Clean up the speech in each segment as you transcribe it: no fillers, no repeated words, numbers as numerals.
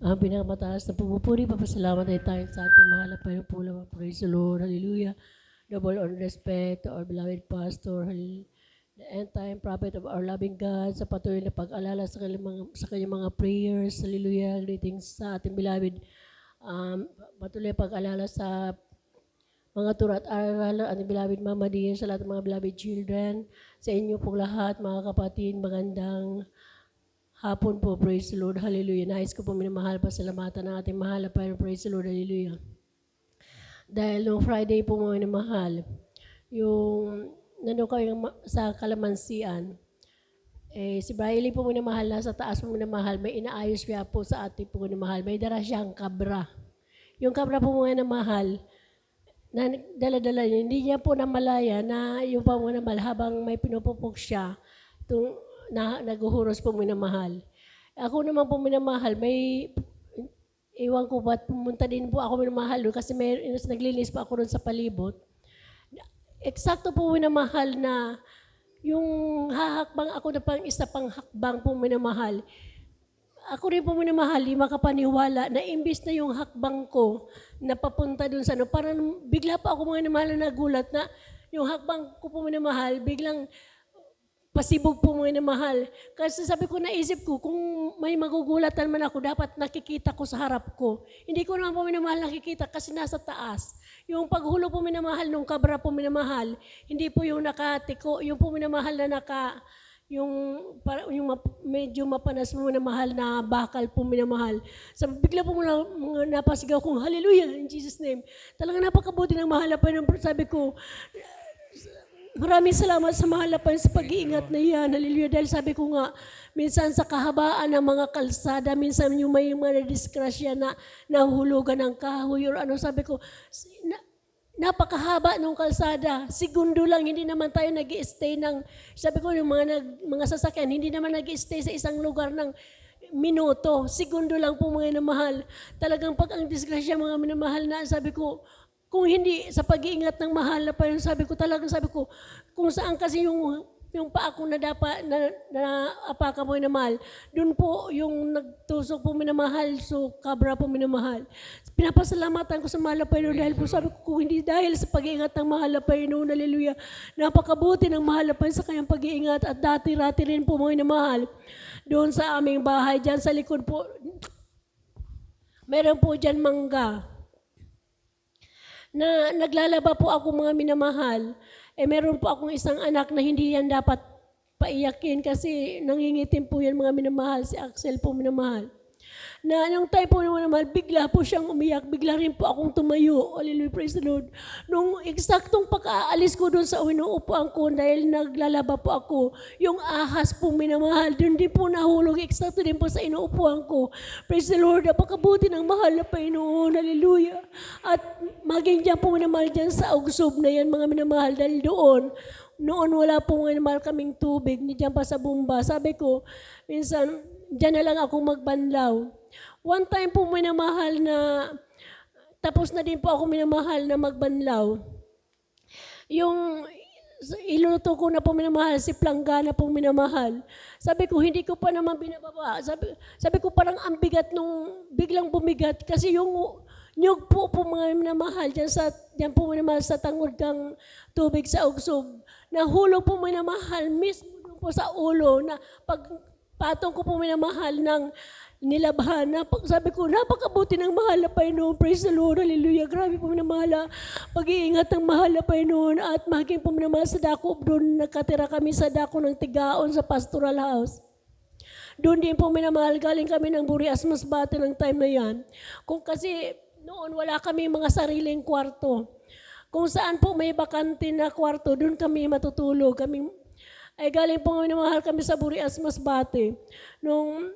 Ang pinakamataas na pupuri, papasalamat ay tayo sa ating mahal na Panginoon. Praise the Lord. Hallelujah. Double honor respect to our beloved pastor, the end time prophet of our loving God, sa patuloy na pag-alala sa kanyang mga prayers. Hallelujah. Greetings sa ating beloved. Patuloy pag-alala sa mga turo at aral, ating beloved Mama Dear, sa lahat ng mga beloved children, sa inyo pong lahat, mga kapatid, magandang hapon po, praise the Lord, hallelujah. Nais ko po minamahal, pasalamatan ng ating mahal na Panginoon, praise the Lord, hallelujah. Dahil nung Friday po mo minamahal, yung nandun kayo sa Kalamansian, si Briley po minamahal, nasa taas po minamahal, may inaayos siya po sa ating po minamahal, may dara siyang kabra. Yung kabra po minamahal, na dala-dala niya, hindi niya po namalaya na yung po minamahal, habang may pinupupok siya, naguhuros po minamahal. Ako naman po minamahal, may, iwan ko ba't pumunta din po ako minamahal doon kasi naglinis pa ako doon sa palibot. Eksakto po minamahal na yung hahakbang ako na pang isa pang hakbang po minamahal. Ako rin po minamahal, di makapaniwala na imbis na yung hakbang ko na papunta doon sa ano, parang bigla pa ako minamahal na nagulat na yung hakbang ko po minamahal, biglang pasibog po mga mahal. Kasi sabi ko, naisip ko, kung may magugulatan man ako, dapat nakikita ko sa harap ko. Hindi ko naman po minamahal nakikita kasi nasa taas. Yung paghulog po minamahal, nung kabra po minamahal, hindi po yung nakatiko, yung po minamahal na yung medyo mapanas mo minamahal na bakal po minamahal. So, bigla po napasigaw kong, hallelujah, in Jesus' name. Talagang napakabuti ng mahal na Panginoon. Sabi ko, maraming salamat sa mahal na Panginoon sa pag-iingat na yan. Hallelujah. Dahil sabi ko nga, minsan sa kahabaan ng mga kalsada, minsan yung may mga disgrasya na nahulugan ng kahoy or ano, sabi ko, napakahaba ng kalsada. Segundo lang, hindi naman tayo nag-i-stay ng, sabi ko, yung mga sasakyan, hindi naman nag-i-stay sa isang lugar ng minuto. Segundo lang po mga minamahal. Talagang pag ang disgrasya mga minamahal na, sabi ko, kung hindi sa pag-iingat ng mahal na pa yun, sabi ko, kung saan kasi yung paa ko na apaka mo minamahal, doon po yung nagtusok po minamahal, so kabra po minamahal. Pinapasalamatan ko sa mahal na Panginoon dahil po sabi ko, kung hindi dahil sa pag-iingat ng mahal na Panginoon, hallelujah, napakabuti ng mahal na Panginoon sa kanyang pag-iingat at dati-rati rin po mga minamahal. Doon sa aming bahay, dyan sa likod po, meron po dyan mangga na naglalaba po ako mga minamahal. Meron po akong isang anak na hindi yan dapat paiyakin kasi nangingitim po yan mga minamahal, si Axel po minamahal. Na nung time po naman, bigla po siyang umiyak, bigla rin po akong tumayo. Hallelujah, praise the Lord. Nung eksaktong pag-aalis ko doon sa inuupuan ko dahil naglalaba po ako, yung ahas po minamahal, doon din po nahulog, eksakto din po sa inuupuan ko. Praise the Lord, napakabuti ng mahal na Panginoon. Hallelujah. At maging dyan po minamahal dyan sa ugsob na yan, mga minamahal, dahil noon wala po minamahal kaming tubig, dyan pa sa bumba. Sabi ko, minsan, dyan na lang ako magbanlaw. One time po minamahal na, tapos na din po ako minamahal na magbanlaw. Yung iluto ko na po minamahal, si planggana po minamahal. Sabi ko, hindi ko pa naman binababa. Sabi ko, parang ang bigat nung biglang bumigat kasi yung nyug po mga minamahal, dyan po minamahal sa tangod kang tubig sa ugsob. Nahulog po minamahal, mismo po sa ulo na patong ko po minamahal ng nilabhan. Sabi ko, napakabuti ng mahal na Panginoon. Praise the Lord. Hallelujah. Grabe po minamahal. Pag-iingat ng mahal na Panginoon at maging po minamahal sa dako. Doon nakatira kami sa dako ng Tigaon sa pastoral house. Doon din po minamahal. Galing kami ng Burias Masbate ng time na yan. Kung kasi noon wala kami mga sariling kwarto. Kung saan po may bakante na kwarto, doon kami matutulog. Galing po minamahal kami sa Burias Masbate. Nung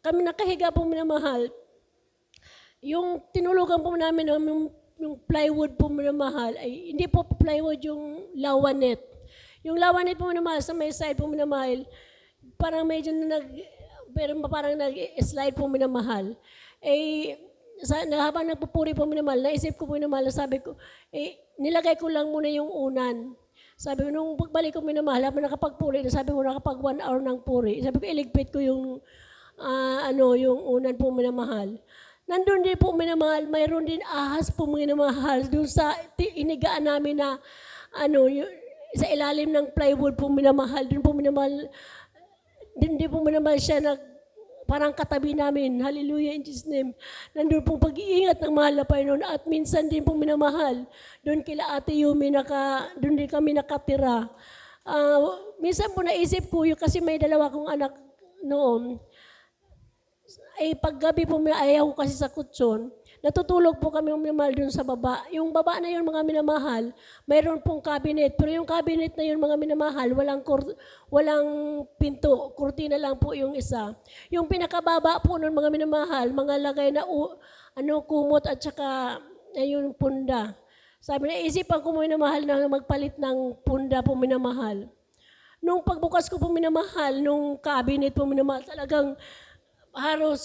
kami nakahiga po minamahal, yung tinulugan po namin, yung plywood po minamahal, ay hindi po plywood yung lawanet. Yung lawanet po minamahal, sa may side po minamahal, parang medyo parang nag-slide po minamahal. Habang nagpupuri po minamahal, naisip ko po minamahal, sabi ko, nilagay ko lang muna yung unan. Sabi ko, nung pagbalik ko minamahal, habang nakapagpuri, sabi ko nakapag 1 hour ng puri. Sabi ko, iligpit ko yung yung unan po minamahal. Nandun din po minamahal, mayroon din ahas po minamahal doon sa inigaan namin na sa ilalim ng plywood po minamahal. Doon po minamahal, din po minamahal siya na parang katabi namin. Hallelujah in Jesus' name. Nandun pong pag-iingat ng mahal na Panginoon at minsan din pong minamahal. Doon kila Ate Yumi, doon din kami nakatira. Minsan po naisip ko yung kasi may dalawa kong anak noon. Ay paggabi po ayaw ko kasi sa kutsyon, natutulog po kami minamahal doon sa baba. Yung baba na yun mga minamahal, mayroon pong cabinet. Pero yung cabinet na yun mga minamahal, walang pinto, kurtina lang po yung isa. Yung pinakababa po nun mga minamahal, mga lagay na kumot at saka yung punda. Sabi na, isipan ko mo minamahal na magpalit ng punda po minamahal. Nung pagbukas ko po minamahal, nung cabinet po minamahal, talagang halos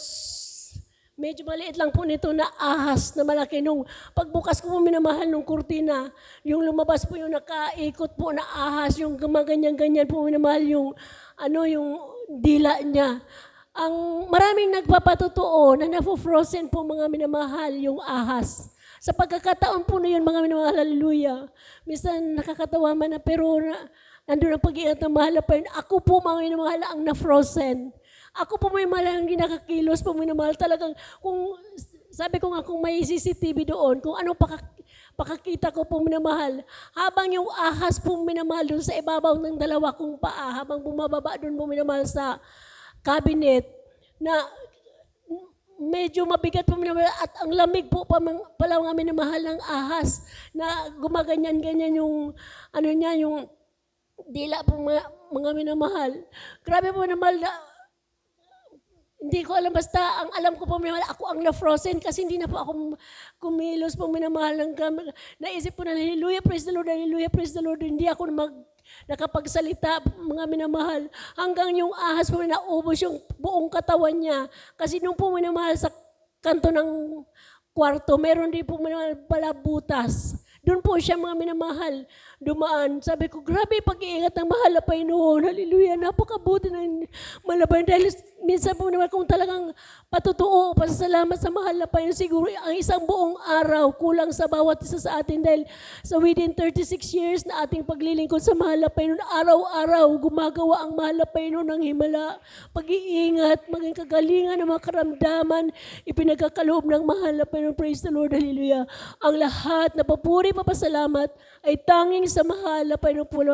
medyo maliit lang po nito na ahas na malaki. Nung pagbukas ko po minamahal nung kurtina, yung lumabas po yung nakaikot po na ahas, yung gumaganyan-ganyan po minamahal yung dila niya. Ang maraming nagpapatotoo na nafo-frozen po mga minamahal yung ahas. Sa pagkakataon po na yun mga minamahal, hallelujah. Minsan nakakatawa man na pero nandun ang pag-iingat ng mahal na pa yun. Ako po mga minamahal ang na-frozen. Ako po may malang ginakakilos po minamahal talagang sabi ko nga kung may CCTV doon, kung anong pakakita ko po minamahal, habang yung ahas po minamahal doon sa ibabaw ng dalawa kong paa, habang bumababa doon po minamahal sa cabinet, na medyo mabigat po minamahal at ang lamig po pala mga minamahal ng ahas na gumaganyan-ganyan yung yung dila po mga minamahal. Grabe po minamahal na hindi ko alam, basta ang alam ko po minamahal, ako ang na-frozen kasi hindi na po ako kumilos po minamahal ng camera. Naisip ko na, hallelujah, praise the Lord, hallelujah, praise the Lord. Hindi ako nakapagsalita mga minamahal. Hanggang yung ahas po naubos yung buong katawan niya. Kasi nung po minamahal sa kanto ng kwarto, meron din po minamahal pala butas. Doon po siya mga minamahal, dumaan. Sabi ko, grabe pag-iingat ng mahal na Panginoon. Hallelujah, napakabuti ng malaban. Dahil minsan po naman kung talagang patutuo, pasasalamat sa mahal na Panginoon, siguro ang isang buong araw kulang sa bawat isa sa atin. Dahil sa within 36 years na ating paglilingkod sa mahal na Panginoon, araw-araw gumagawa ang mahal na Panginoon ng himala. Pag-iingat, maging kagalingan ng mga karamdaman, ipinagkakaloob ng mahal na Panginoon. Praise the Lord, hallelujah. Ang lahat na papuri, papasalamat ay tanging sa mahal na Panginoon po